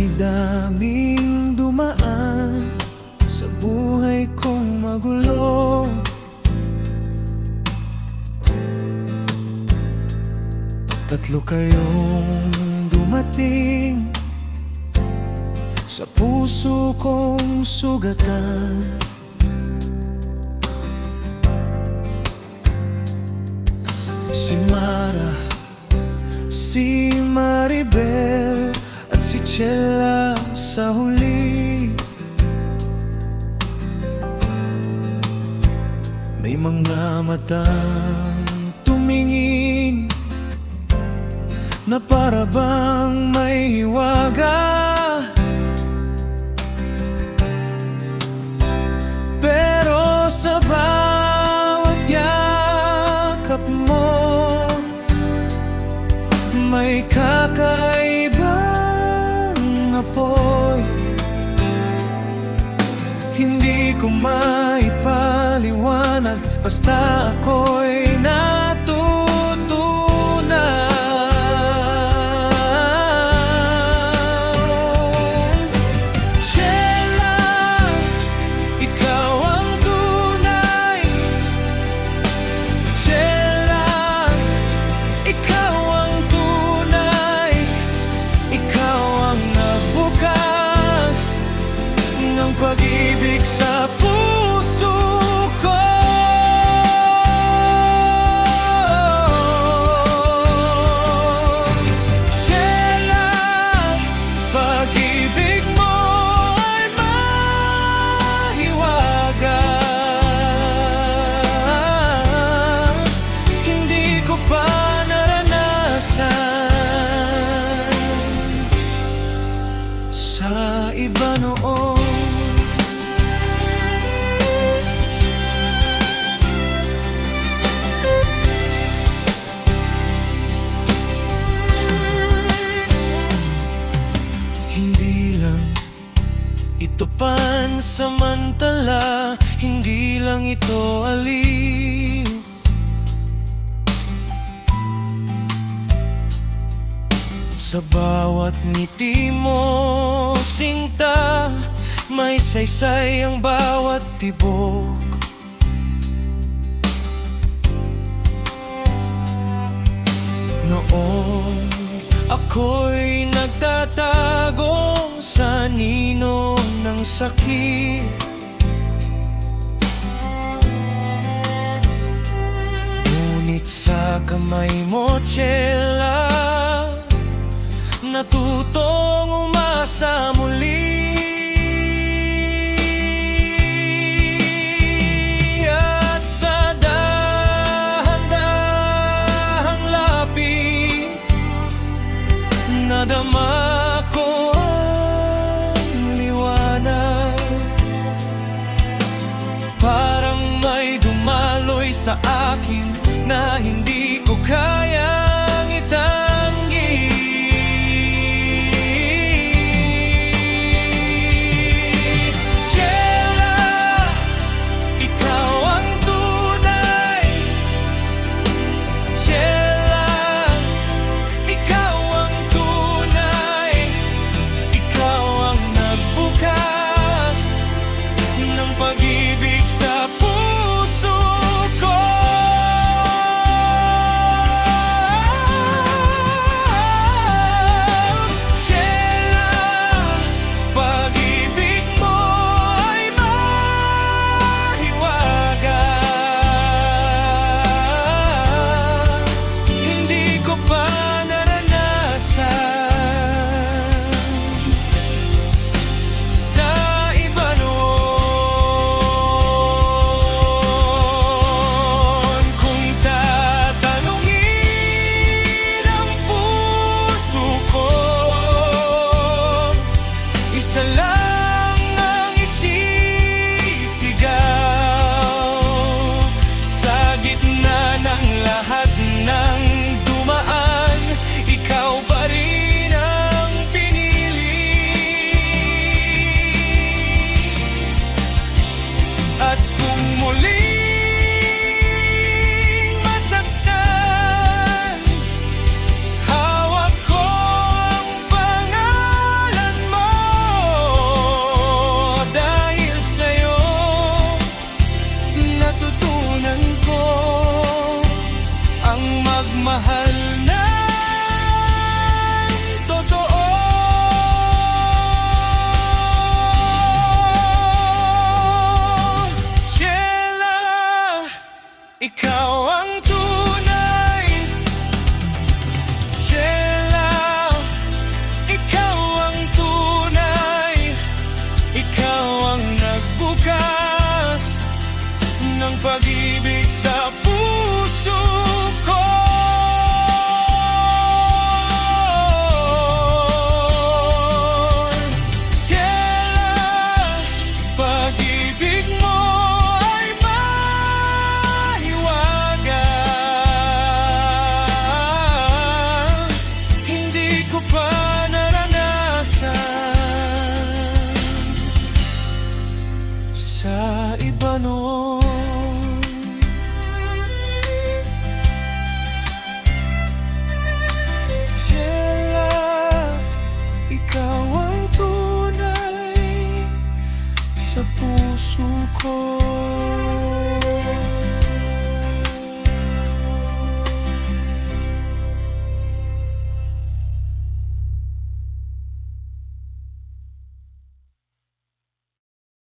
Dami-daming dumaan sa buhay kong magulo. Tatlo kayong dumating sa puso kong sugatan. Si Mara, si Maribel at si Chela sa huli. May mga matang tumingin na para bang may hiwaga. Pero sa bawat yakap mo, may kakaibang apoy. Hindi ko maipaliwanag, basta ako'y pag-ibig sa puso ko. Chela, pag-ibig mo ay mahiwaga. Hindi ko pa naranasan sa iba noon. Ito pansamantala, hindi lang ito aliw. Sa bawat ngiti mo, sinta, may saysay ang bawat tibok. Noong ako'y nagtatago sa nino ng sakit, ngunit sa kamay mo, Chela, natutong umasa muli. At sa dahan-dahang lapit, nadama ko parang may dumaloy sa akin